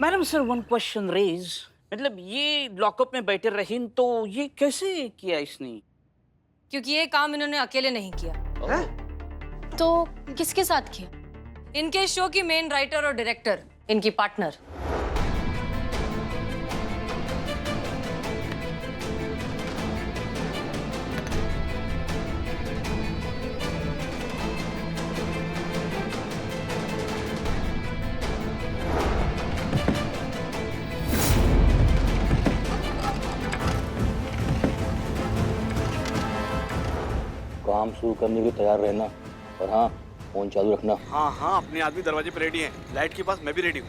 Madam sir one question raise, मतलब ये lockup में बैठे रहीन तो ये कैसे किया इसने? क्योंकि ये काम इन्होंने अकेले नहीं किया। हैं? तो किसके साथ किया? इनके शो की मेन राइटर और डायरेक्टर, इनकी पार्टनर। काम शुरू करने के लिए तैयार रहना और हाँ, फोन चालू रखना। हाँ हाँ, अपने आदमी दरवाजे पे रेडी हैं। लाइट के पास मैं भी रेडी हूँ।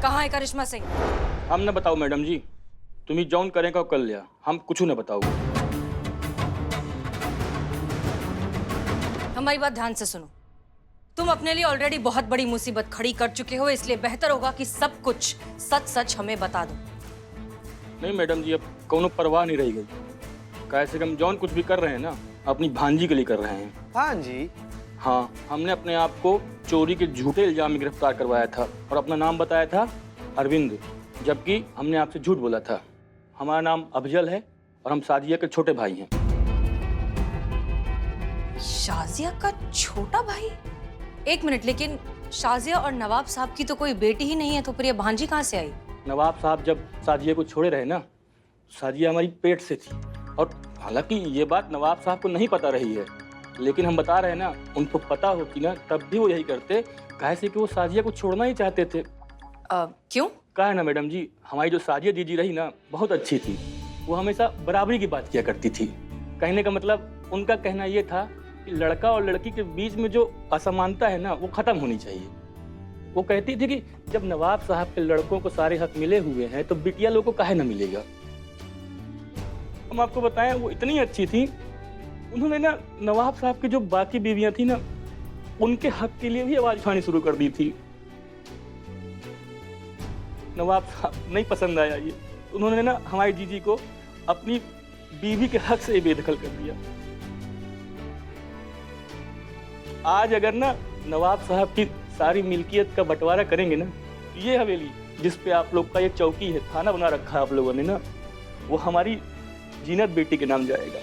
कहाँ है करिश्मा सिंह? हम न बताओ मैडम जी, तुम्ही जौन करेगा कर लिया, हम कुछ न बताओ। हमारी बात ध्यान से सुनो। तुम अपने लिए ऑलरेडी बहुत बड़ी मुसीबत खड़ी कर चुके हो, इसलिए बेहतर होगा कि सब कुछ सच सच हमें बता दो। नहीं मैडम जी, अब कोनो परवाह नहीं रही गई। कैसे हम जौन कुछ भी कर रहे हैं ना, अपनी भांजी के लिए कर रहे हैं। भांजी? हाँ, हमने अपने आप को चोरी के झूठे इल्जाम में गिरफ्तार करवाया था और अपना नाम बताया था अरविंद, जबकि हमने आपसे झूठ बोला था। हमारा नाम अफजल है और हम साजिया के छोटे भाई हैं। शाजिया का छोटा भाई? एक मिनट, लेकिन शाजिया और नवाब साहब की तो कोई बेटी ही नहीं है, तो फिर ये भांजी कहाँ से आई? नवाब साहब जब साजिया को छोड़े रहे ना, साजिया हमारी पेट से थी। और हालांकि ये बात नवाब साहब को नहीं पता रही है, लेकिन हम बता रहे हैं ना, उनको पता होती ना तब भी वो यही करते, कैसे कि वो साजिया को छोड़ना ही चाहते थे। क्यों? क्या है ना मैडम जी, हमारी जो साजिया दीदी रही ना, बहुत अच्छी थी। वो हमेशा बराबरी की बात किया करती थी। कहने का मतलब उनका कहना ये था कि लड़का और लड़की के बीच में जो असमानता है ना, वो खत्म होनी चाहिए। वो कहती थी कि जब नवाब साहब के लड़कों को सारे हक मिले हुए हैं तो बिटिया लोगों को काहे न मिलेगा। हम आपको बताएं, वो इतनी अच्छी थी, उन्होंने ना नवाब साहब की जो बाकी बीवियां थी ना, उनके हक के लिए भी आवाज उठानी शुरू कर दी थी। नवाब साहब नहीं पसंद आया ये, उन्होंने ना हमारी जीजी को अपनी बीवी के हक से बेदखल कर दिया। आज अगर ना नवाब साहब की सारी मिल्कियत का बंटवारा करेंगे ना, ये हवेली जिस पे आप लोग का ये चौकी है, थाना बना रखा है आप लोगों ने ना, वो हमारी जीनत बेटी के नाम जाएगा।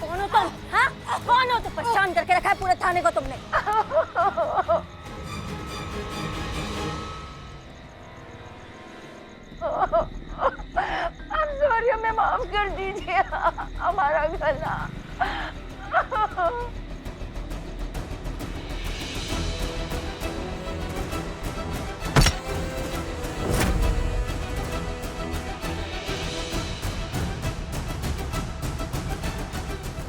कौन हो तुम? हाँ, कौन हो? तो परेशान करके रखा है पूरे थाने को तुमने। I'm sorry, हमें माफ कर दीजिए, हमारा गला।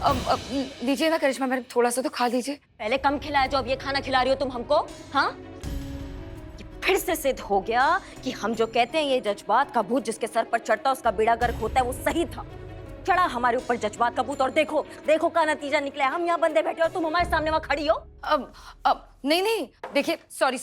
अब लीजिए ना करिश्मा मैडम, थोड़ा सा तो खा लीजिए। पहले कम खिलाया जो अब ये खाना खिला रही हो तुम हमको। हाँ, ये फिर से सिद्ध हो गया कि हम जो कहते हैं ये जज्बात का भूत जिसके सर पर चढ़ता है उसका बेड़ा गर्क होता है, वो सही था। चढ़ा हमारे ऊपर जज्बात का भूत और देखो देखो का नतीजा निकला है। हम यहाँ बंदे बैठे और तुम हमारे सामने वहाँ खड़ी हो। अब नहीं, देखिए, सॉरी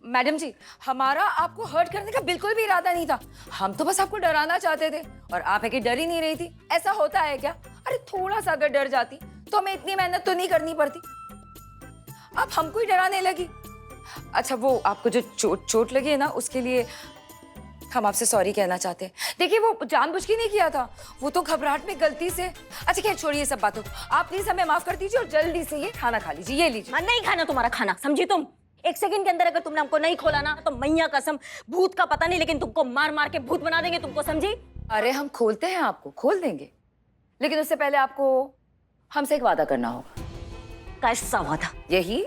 मैडम जी, हमारा आपको हर्ट करने का बिल्कुल भी इरादा नहीं था। हम तो बस आपको डराना चाहते थे और आप है कि डर ही नहीं रही थी। ऐसा होता है क्या? अरे थोड़ा सा अगर डर जाती तो हमें इतनी मेहनत तो नहीं करनी पड़ती। आप हमको ही डराने लगी। अच्छा, वो आपको जो चोट लगी है ना, उसके लिए हम आपसे सॉरी कहना चाहते हैं। देखिए, वो जानबूझ के नहीं किया था, वो तो घबराहट में गलती से। अच्छा खैर, छोड़िए सब बातों। आप प्लीज हमें माफ कर दीजिए और जल्दी से ये खाना खा लीजिए। ये लीजिए। नहीं खाना तुम्हारा खाना, समझी तुम? एक सेकंड के अंदर अगर तुमने हमको नहीं खोला ना तो मैया कसम भूत का पता नहीं लेकिन तुमको मार मार के भूत बना देंगे, तुमको समझी? अरे हम खोलते हैं, आपको खोल देंगे, लेकिन उससे पहले आपको हमसे एक वादा करना होगा। कैसा वादा? यही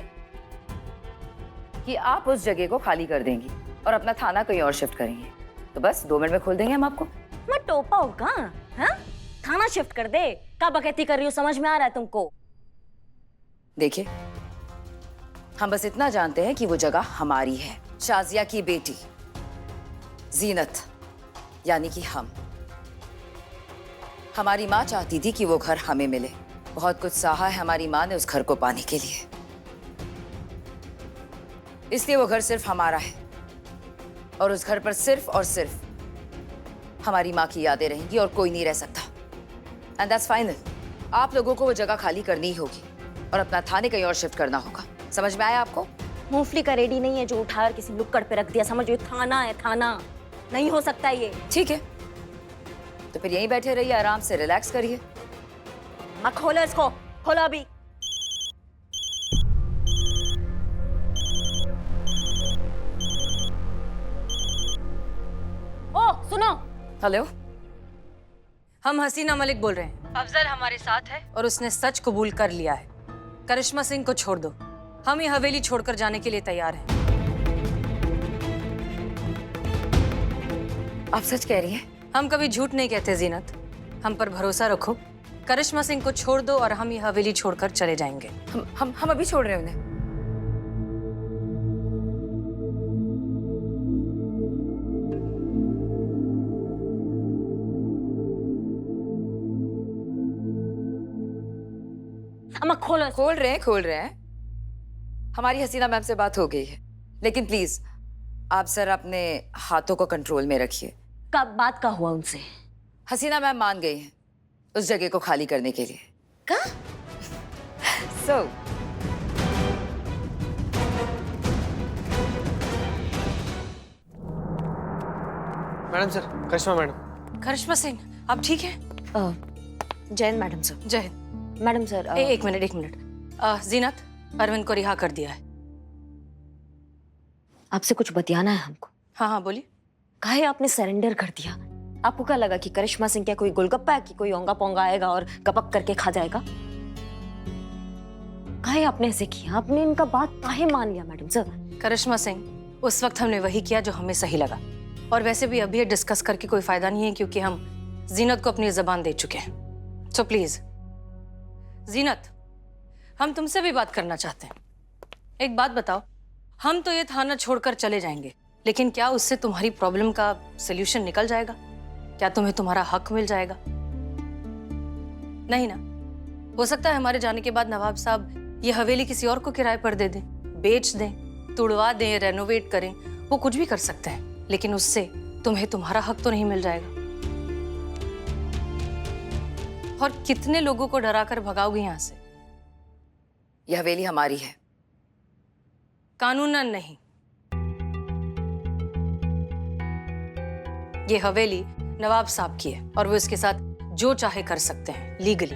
कि आप उस जगह को खाली कर देंगी और अपना थाना कहीं और शिफ्ट करेंगे। तो बस 2 मिनट में खोल देंगे हम आपको। मैं टोपा होगा? हाँ, थाना शिफ्ट कर दे? क्या बकैती कर रही हो, समझ में आ रहा है तुमको? देखिए, हम बस इतना जानते हैं कि वो जगह हमारी है। शाजिया की बेटी जीनत यानी कि हम, हमारी माँ चाहती थी कि वो घर हमें मिले। बहुत कुछ सहा है हमारी माँ ने उस घर को पाने के लिए, इसलिए वो घर सिर्फ हमारा है और उस घर पर सिर्फ और सिर्फ हमारी माँ की यादें रहेंगी और कोई नहीं रह सकता। And that's final. आप लोगों को वो जगह खाली करनी ही होगी और अपना थाने कहीं और शिफ्ट करना होगा। समझ में आया आपको? मूंगफली का रेडी नहीं है जो उठाकर किसी लुक्कड़ पे रख दिया, समझ, ये थाना है, थाना नहीं हो सकता ये। ठीक है, तो फिर यहीं बैठे रहिए, आराम से रिलैक्स करिए। मैं खोलो इसको, खोलो अभी। ओ सुनो, हेलो, हम हसीना मलिक बोल रहे हैं। अफजल हमारे साथ है और उसने सच कबूल कर लिया है। करिश्मा सिंह को छोड़ दो, हम ये हवेली छोड़कर जाने के लिए तैयार हैं। आप सच कह रही हैं? हम कभी झूठ नहीं कहते जीनत, हम पर भरोसा रखो। करिश्मा सिंह को छोड़ दो और हम ये हवेली छोड़कर चले जाएंगे। हम अभी छोड़ रहे हैं उन्हें। अम्मा खोलो इसको। खोल रहे हैं। हमारी हसीना मैम से बात हो गई है, लेकिन प्लीज आप सर अपने हाथों को कंट्रोल में रखिए। कब बात का हुआ उनसे? हसीना मैम मान गई हैं उस जगह को खाली करने के लिए। का? So, मैडम सर, करिश्मा मैडम। करिश्मा सिंह, आप ठीक हैं? Jain madam sir. जय हिंद। मैडम सर एक मिनट। जीनत, अरविंद को रिहा कर दिया है। आपसे कुछ बतियाना है हमको। हाँ बोलिए। काहे आपने सरेंडर कर दिया? आपको क्या लगा कि करिश्मा सिंह क्या कोई गोलगप्पा है कि कोई ओंगा पोंगा आएगा और गपक करके खा जाएगा? काहे आपने ऐसे किया? आपने इनका बात काहे मान लिया मैडम सर? करिश्मा सिंह, उस वक्त हमने वही किया जो हमें सही लगा, और वैसे भी अभी डिस्कस करके कोई फायदा नहीं है क्योंकि हम जीनत को अपनी जबान दे चुके हैं। सो प्लीज जीनत, हम तुमसे भी बात करना चाहते हैं। एक बात बताओ, हम तो ये थाना छोड़कर चले जाएंगे, लेकिन क्या उससे तुम्हारी प्रॉब्लम का सलूशन निकल जाएगा? क्या तुम्हें तुम्हारा हक मिल जाएगा? नहीं ना? हो सकता है हमारे जाने के बाद नवाब साहब ये हवेली किसी और को किराए पर दे दें, बेच दें, तुड़वा दें, रेनोवेट करें, वो कुछ भी कर सकते हैं, लेकिन उससे तुम्हें तुम्हारा हक तो नहीं मिल जाएगा। और कितने लोगों को डरा कर भगाओगे यहां से? यह हवेली हमारी है। कानूनन नहीं, ये हवेली नवाब साहब की है और वो इसके साथ जो चाहे कर सकते हैं लीगली।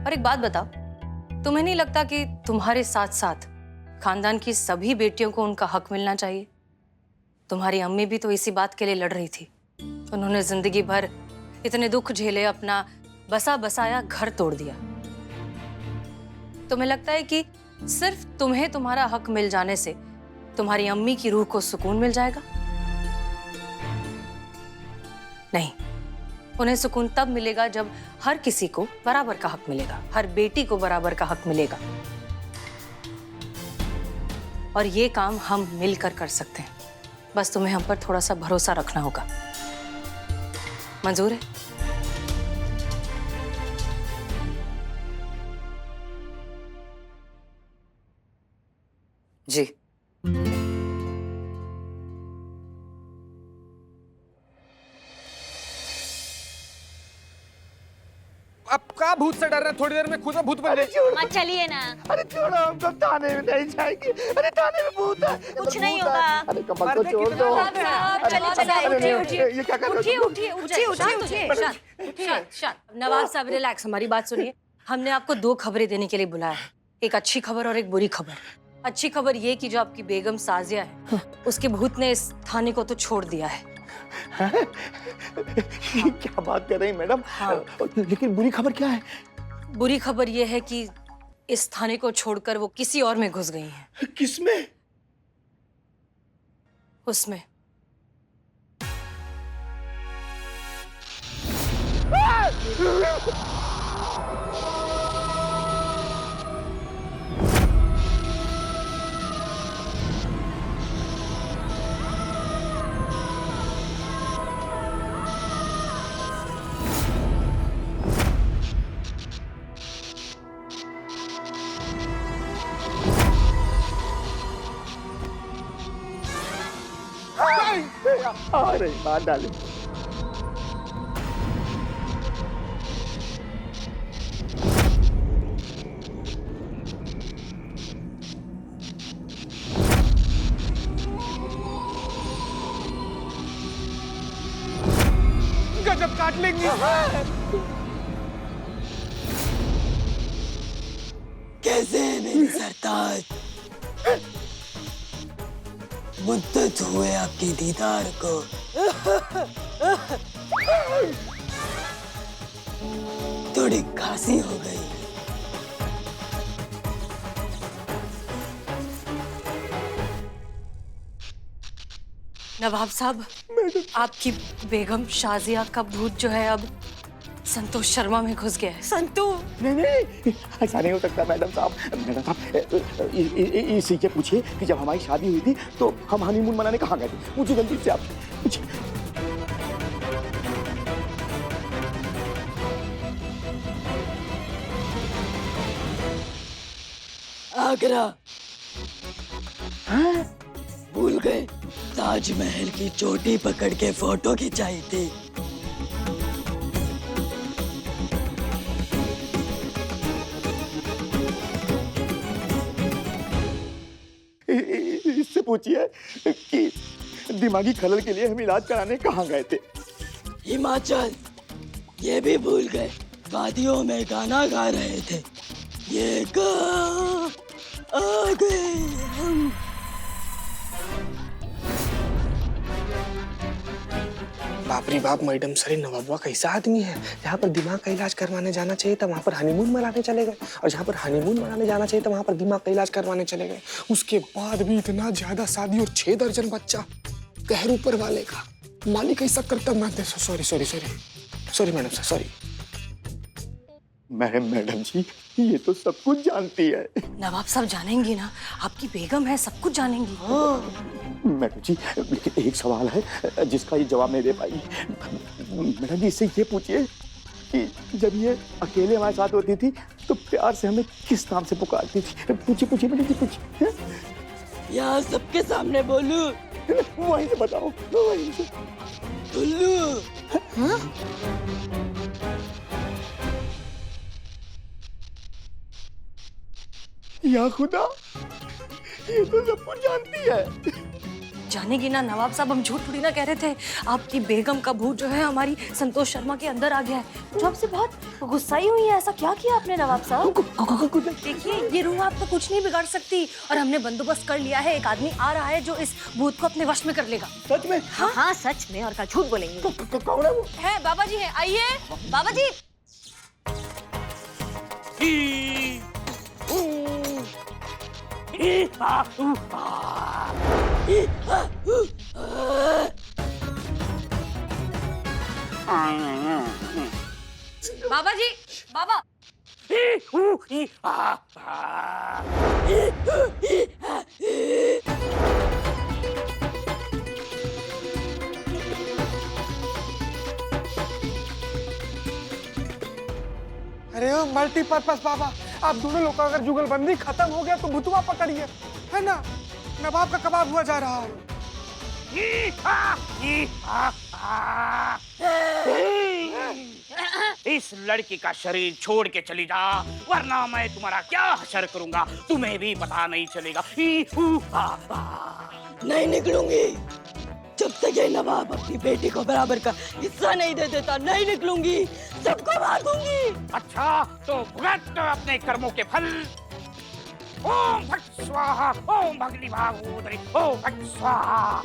और एक बात बताओ, तुम्हें नहीं लगता कि तुम्हारे साथ साथ खानदान की सभी बेटियों को उनका हक मिलना चाहिए? तुम्हारी अम्मी भी तो इसी बात के लिए लड़ रही थी। उन्होंने जिंदगी भर इतने दुख झेले, अपना बसा बसाया घर तोड़ दिया। तुम्हें लगता है कि सिर्फ तुम्हें तुम्हारा हक मिल जाने से तुम्हारी अम्मी की रूह को सुकून मिल जाएगा? नहीं, उन्हें सुकून तब मिलेगा जब हर किसी को बराबर का हक मिलेगा, हर बेटी को बराबर का हक मिलेगा। और ये काम हम मिलकर कर सकते हैं। बस तुम्हें हम पर थोड़ा सा भरोसा रखना होगा। मंजूर है? जी। अब का भूत से डर रहे हैं? थोड़ी देर में खुद में भूत बन जाए। मत चलिए ना। अरे छोड़ो, हम तो थाने में नहीं जाएंगे। अरे थाने में भूत है। कुछ नहीं होगा। अरे कमल को छोड़ दो। ये क्या कर रहे हो? नवाब साहब रिलैक्स, हमारी बात सुनिए। हमने आपको 2 खबरें देने के लिए बुलाया है, एक अच्छी खबर और एक बुरी खबर। अच्छी खबर ये कि जो आपकी बेगम साजिया है, उसके भूत ने इस थाने को तो छोड़ दिया है। ये क्या बात कर रही हैं मैडम? हाँ। लेकिन बुरी खबर क्या है? बुरी खबर ये है कि इस थाने को छोड़कर वो किसी और में घुस गई हैं। किसमें? उसमें। अरे बात डाली। गजब काट लेंगे। कैसे है मेरी सरताज? मुद्दत हुए आपके दीदार को। थोड़ी खांसी हो गई। नवाब साहब, आपकी बेगम शाजिया का भूत जो है अब संतोष शर्मा में घुस गया है। संतू, नहीं, ऐसा नहीं हो सकता मैडम साहब। मैडम साहब, इसी से पूछिए कि जब हमारी शादी हुई थी तो हम हनीमून मनाने कहाँ गए थे? पूछिए जल्दी से आप, पूछिए। आगरा। भूल गए? ताजमहल की चोटी पकड़ के फोटो खिंचाई थी। इससे पूछिए कि दिमागी खलल के लिए हम इलाज कराने कहाँ गए थे? हिमाचल। ये भी भूल गए? वादियों में गाना गा रहे थे। ये गा आ गए हम। बाप रे बाप, मैडम सर नवाबुआ कैसा आदमी है? जहाँ पर दिमाग का इलाज करवाने जाना चाहिए था वहाँ पर हनीमून मनाने चले गए, और जहाँ पर हनीमून मनाने जाना चाहिए था वहाँ पर दिमाग का इलाज करवाने चले गए। उसके बाद भी इतना ज्यादा शादी और 6 दर्जन बच्चा। कहर ऊपर वाले का। मालिक ऐसा करता मैं। Sorry sorry sorry sorry madam sir, sorry. Madam ji, ये तो सब कुछ जानती है। नवाब साहब जानेंगी ना, आपकी बेगम है, सब कुछ जानेंगी। मैडम जी, लेकिन एक सवाल है जिसका ये जवाब नहीं दे पाई। मैडम जी, इससे ये पूछिए कि जब ये अकेले हमारे साथ होती थी तो प्यार से हमें किस नाम से पुकारती थी? पूछिए पूछिए मैडम जी, पूछिए। यहाँ सबके सामने बोलूं? वहीं से बताओ, वहीं से। टुल्लू। या खुदा, ये तो सब कुछ जानती है। जानेगी ना नवाब साहब, हम झूठ थोड़ी ना कह रहे थे। आपकी बेगम का भूत जो है हमारी संतोष शर्मा के अंदर आ गया है। जो आपसे बहुत गुस्साई हुई है, ऐसा क्या किया आपने नवाब साहब? देखिए, ये रूह आपको कुछ नहीं बिगाड़ सकती, और हमने बंदोबस्त कर लिया है। एक आदमी आ रहा है जो इस भूत को अपने वश में कर लेगा। सच में? हाँ हाँ, सच में। और क्या झूठ बोलेंगे? कौन है वो? है बाबा जी है, आइए बाबा जी। बाबा जी, बाबा। अरे ओ मल्टीपर्पज बाबा, आप दोनों लोग का अगर जुगलबंदी खत्म हो गया तो भुतवा पकड़िए, है ना? नवाब का कबाब हुआ जा रहा है। इस लड़की का शरीर छोड़ के चली जा, वरना मैं तुम्हारा क्या हशर करूंगा तुम्हें भी पता नहीं चलेगा। नहीं निकलूंगी जब तक ये नवाब अपनी बेटी को बराबर का हिस्सा नहीं दे देता। नहीं निकलूंगी, सबको मार दूंगी। अच्छा, तो भुगत अपने कर्मों के फल। ओम फट स्वाहा, ओम भगनी भागोदरी, ओम फट स्वाहा।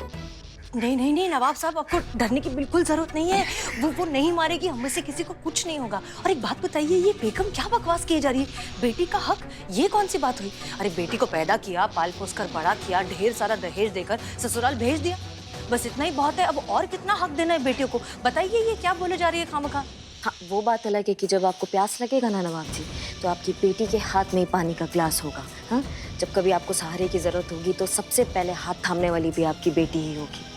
नहीं नहीं नहीं नवाब साहब, आपको डरने की बिल्कुल जरूरत नहीं है। वो नहीं मारेगी, हम में से किसी को कुछ नहीं होगा। और एक बात बताइए, ये बेगम क्या बकवास किए जा रही है? बेटी का हक, ये कौन सी बात हुई? अरे बेटी को पैदा किया, पाल पोस कर बड़ा किया, ढेर सारा दहेज देकर ससुराल भेज दिया, बस इतना ही बहुत है। अब और कितना हक देना है बेटियों को? बताइए, ये क्या बोले जा रही है खामखा? हाँ, वो बात अलग है कि जब आपको प्यास लगेगा ना नवाब जी, तो आपकी बेटी के हाथ में ही पानी का ग्लास होगा। हाँ, जब कभी आपको सहारे की जरूरत होगी तो सबसे पहले हाथ थामने वाली भी आपकी बेटी ही होगी।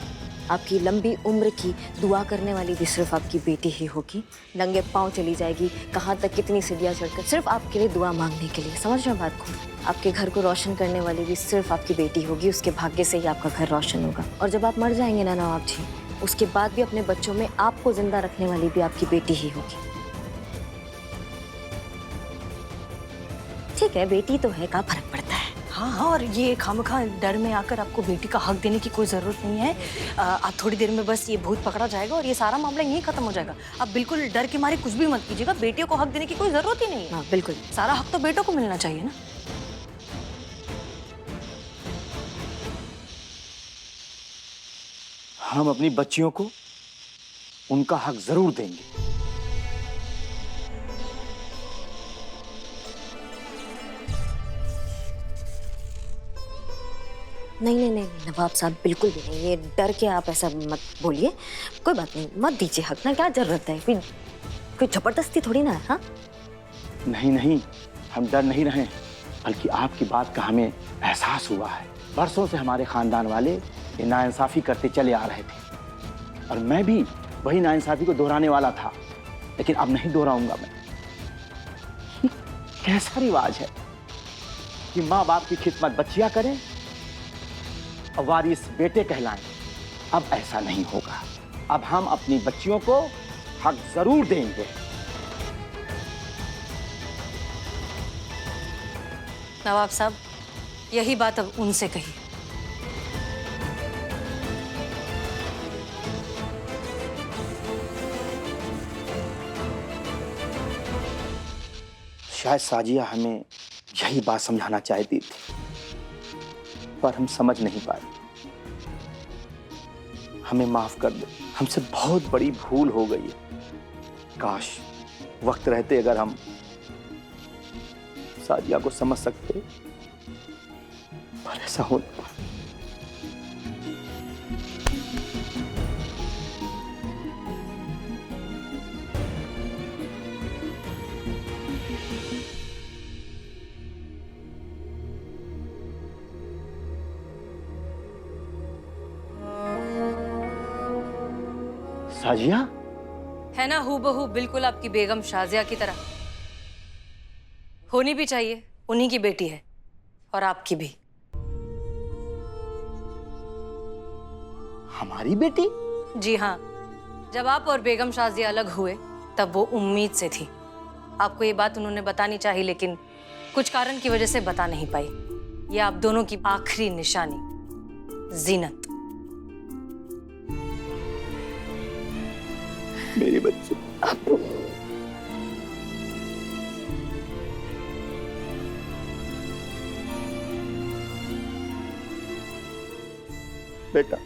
आपकी लंबी उम्र की दुआ करने वाली भी सिर्फ आपकी बेटी ही होगी। नंगे पांव चली जाएगी कहाँ तक, कितनी सीढ़ियाँ चढ़कर, सिर्फ आपके लिए दुआ मांगने के लिए। समझ रहे हो बात को? आपके घर को रोशन करने वाली भी सिर्फ आपकी बेटी होगी। उसके भाग्य से ही आपका घर रोशन होगा। और जब आप मर जाएंगे ना नवाब जी, उसके बाद भी अपने बच्चों में आपको जिंदा रखने वाली भी आपकी बेटी ही होगी। ठीक है, बेटी तो है, क्या फर्क पड़ता है। हाँ हाँ, और ये खामखा डर में आकर आपको बेटी का हक देने की कोई ज़रूरत नहीं है। आप थोड़ी देर में बस ये भूत पकड़ा जाएगा और ये सारा मामला यहीं खत्म हो जाएगा। आप बिल्कुल डर के मारे कुछ भी मत कीजिएगा। बेटियों को हक देने की कोई ज़रूरत ही नहीं है। हाँ बिल्कुल, सारा हक तो बेटों को मिलना चाहिए ना। हम अपनी बच्चियों को उनका हक जरूर देंगे। नहीं नहीं नहीं नवाब साहब, बिल्कुल भी नहीं। ये डर के आप ऐसा मत बोलिए। कोई बात नहीं, मत दीजिए हक ना, क्या जरूरत है? कोई जबरदस्ती थोड़ी ना है। हाँ नहीं नहीं, हम डर नहीं रहे, बल्कि आपकी बात का हमें एहसास हुआ है। बरसों से हमारे खानदान वाले ये नाइंसाफी करते चले आ रहे थे, और मैं भी वही नाइंसाफी को दोहराने वाला था, लेकिन अब नहीं दोहराऊंगा मैं। कैसा रिवाज है कि माँ बाप की खिदमत बच्चियां करें और वारिस बेटे कहलाएं। अब ऐसा नहीं होगा। अब हम अपनी बच्चियों को हक जरूर देंगे। नवाब साहब, यही बात अब उनसे कही। शायद साजिया हमें यही बात समझाना चाहती थी, पर हम समझ नहीं पाए। हमें माफ कर दो, हमसे बहुत बड़ी भूल हो गई है। काश वक्त रहते अगर हम साजिया को समझ सकते, पर ऐसा होता। साजिया है ना हूबहू बिल्कुल आपकी बेगम शाजिया की तरह। होनी भी चाहिए, उन्हीं की बेटी है और आपकी भी। हमारी बेटी? जी हाँ, जब आप और बेगम शाजिया अलग हुए तब वो उम्मीद से थी। आपको ये बात उन्होंने बतानी चाहिए, लेकिन कुछ कारण की वजह से बता नहीं पाई। ये आप दोनों की आखिरी निशानी, जीनत। मेरे बच्चे, बेटा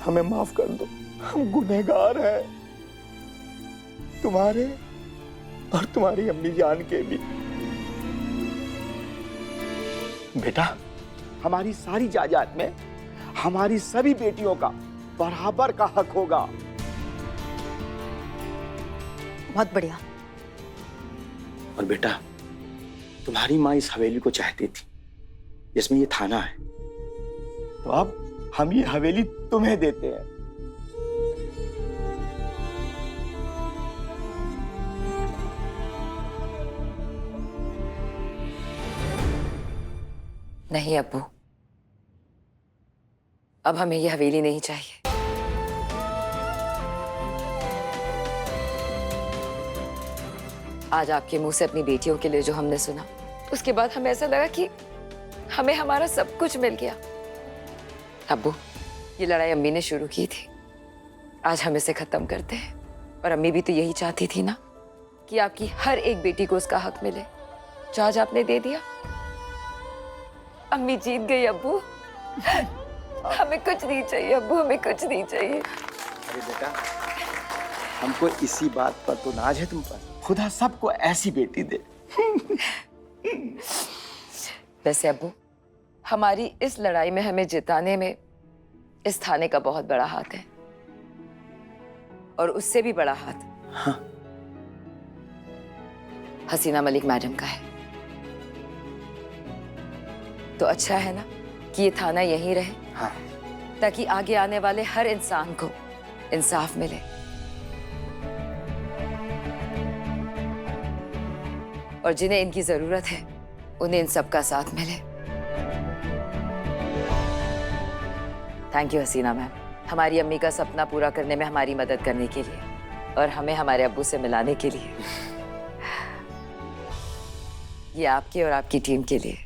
हमें माफ कर दो, हम गुनहगार हैं, तुम्हारे और तुम्हारी अम्मी जान के भी। बेटा, हमारी सारी जायदाद में हमारी सभी बेटियों का बराबर का हक होगा। बहुत बढ़िया। और बेटा, तुम्हारी माँ इस हवेली को चाहती थी जिसमें ये थाना है, तो अब हम ये हवेली तुम्हें देते हैं। नहीं अब्बू, अब हमें ये हवेली नहीं चाहिए। आज आपके मुंह से अपनी बेटियों के लिए जो हमने सुना, उसके बाद हमें ऐसा लगा कि हमें हमारा सब कुछ मिल गया। अब्बू, ये लड़ाई अम्मी ने शुरू की थी, आज हम इसे खत्म करते हैं। और अम्मी भी तो यही चाहती थी ना कि आपकी हर एक बेटी को उसका हक मिले, जो आज आपने दे दिया। अम्मी जीत गई अब्बू। हमें कुछ नहीं चाहिए अब्बू, हमें कुछ नहीं चाहिए। अरे बेटा, हमको इसी बात पर तो नाज है तुम पर। खुदा सबको ऐसी बेटी दे। वैसे अब्बू, हमारी इस लड़ाई में हमें जिताने में इस थाने का बहुत बड़ा हाथ है, और उससे भी बड़ा हाथ हाँ। हसीना मलिक मैडम का है। तो अच्छा है ना कि ये थाना यहीं रहे, हाँ। ताकि आगे आने वाले हर इंसान को इंसाफ मिले। और जिन्हें इनकी जरूरत है उन्हें इन सबका साथ मिले। थैंक यू हसीना मैम, हमारी अम्मी का सपना पूरा करने में हमारी मदद करने के लिए और हमें हमारे अब्बू से मिलाने के लिए। ये आपके और आपकी टीम के लिए